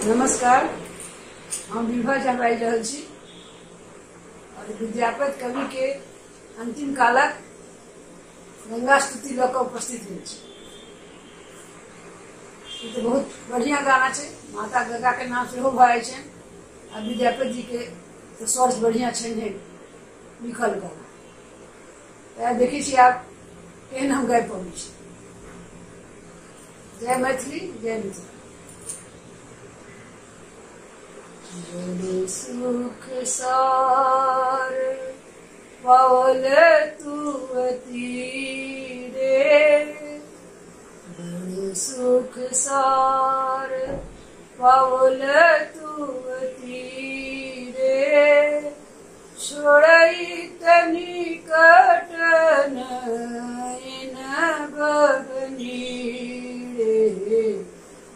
नमस्कार, हम विभा जमाई रहल छी और विद्यापति कवि के अंतिम कालक गंगा स्तुति लऽ कऽ उपस्थित भेल छी। ई तो बहुत बढ़िया गाना छै, माता गंगा के नाम सेहो भऽ जाइ छै आ विद्यापति जी के तो स्वर बढ़िया छै लिखल गाना। देखी छी आप केहन हम गाबि पबै छी। जय मैथिली, जय मिथिला। बड़ सुख सार पावल तू तीरे, बड़ सुख सार पावल तू तीरे, छोड़ई तनिकट नयन बहनी रे,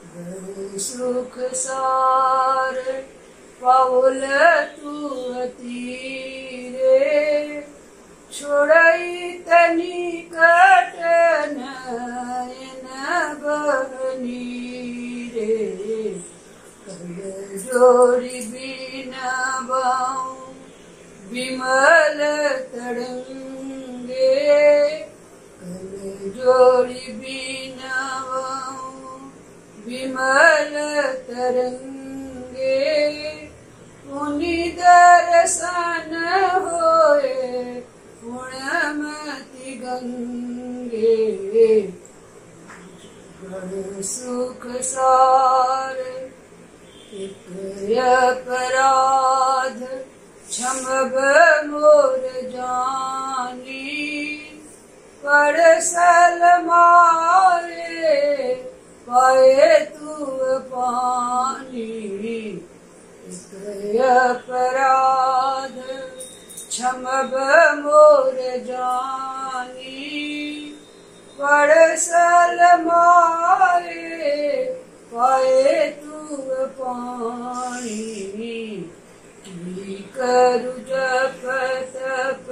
बड़ सुख सार पावल तू तीरे, छोड़ई तनिकट नयन बहनी रे, कल जोड़ी बीनबाऊ विमल तरंगे, कल जोड़ी बीनबाऊ विमल तरंगे, पुनि दर्शन होए पुण्यमति गंगे, बड़ सुख सार एक अपराध क्षमब मोर जानी, परसल मारे पाए तू पानी, अपराध क्षमब मोर जानी, परसल मारे पाए तू पानी, करु जप तप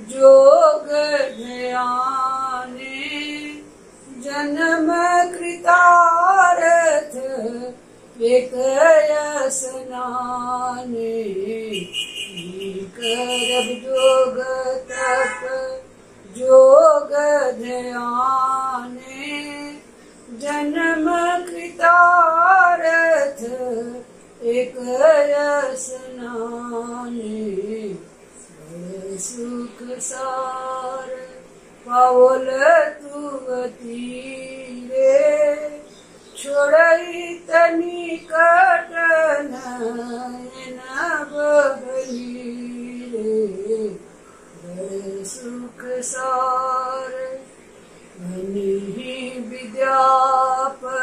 जोग ध्याने, जन्म कृतार्थ एक स्नाने, करब जोग तप जोग ध्याने, जन्म कृतार्थ एक स्नाने, बड़ सुख सार पावल तू तीरे, छोड़ई तनिकट नयन बहनी रे, बड़ सुख सार बनी विद्यापति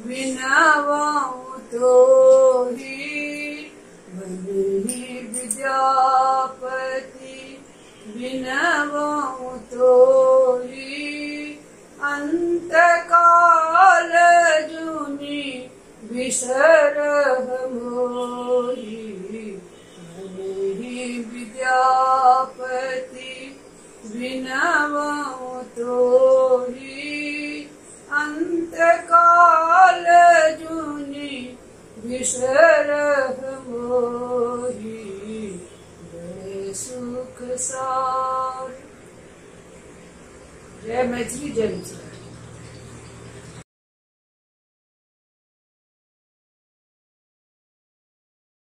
बिनवाऊँ तोहि, बनी विद्यापति बिनवाऊँ तोहि, अंत काल जुनि विसर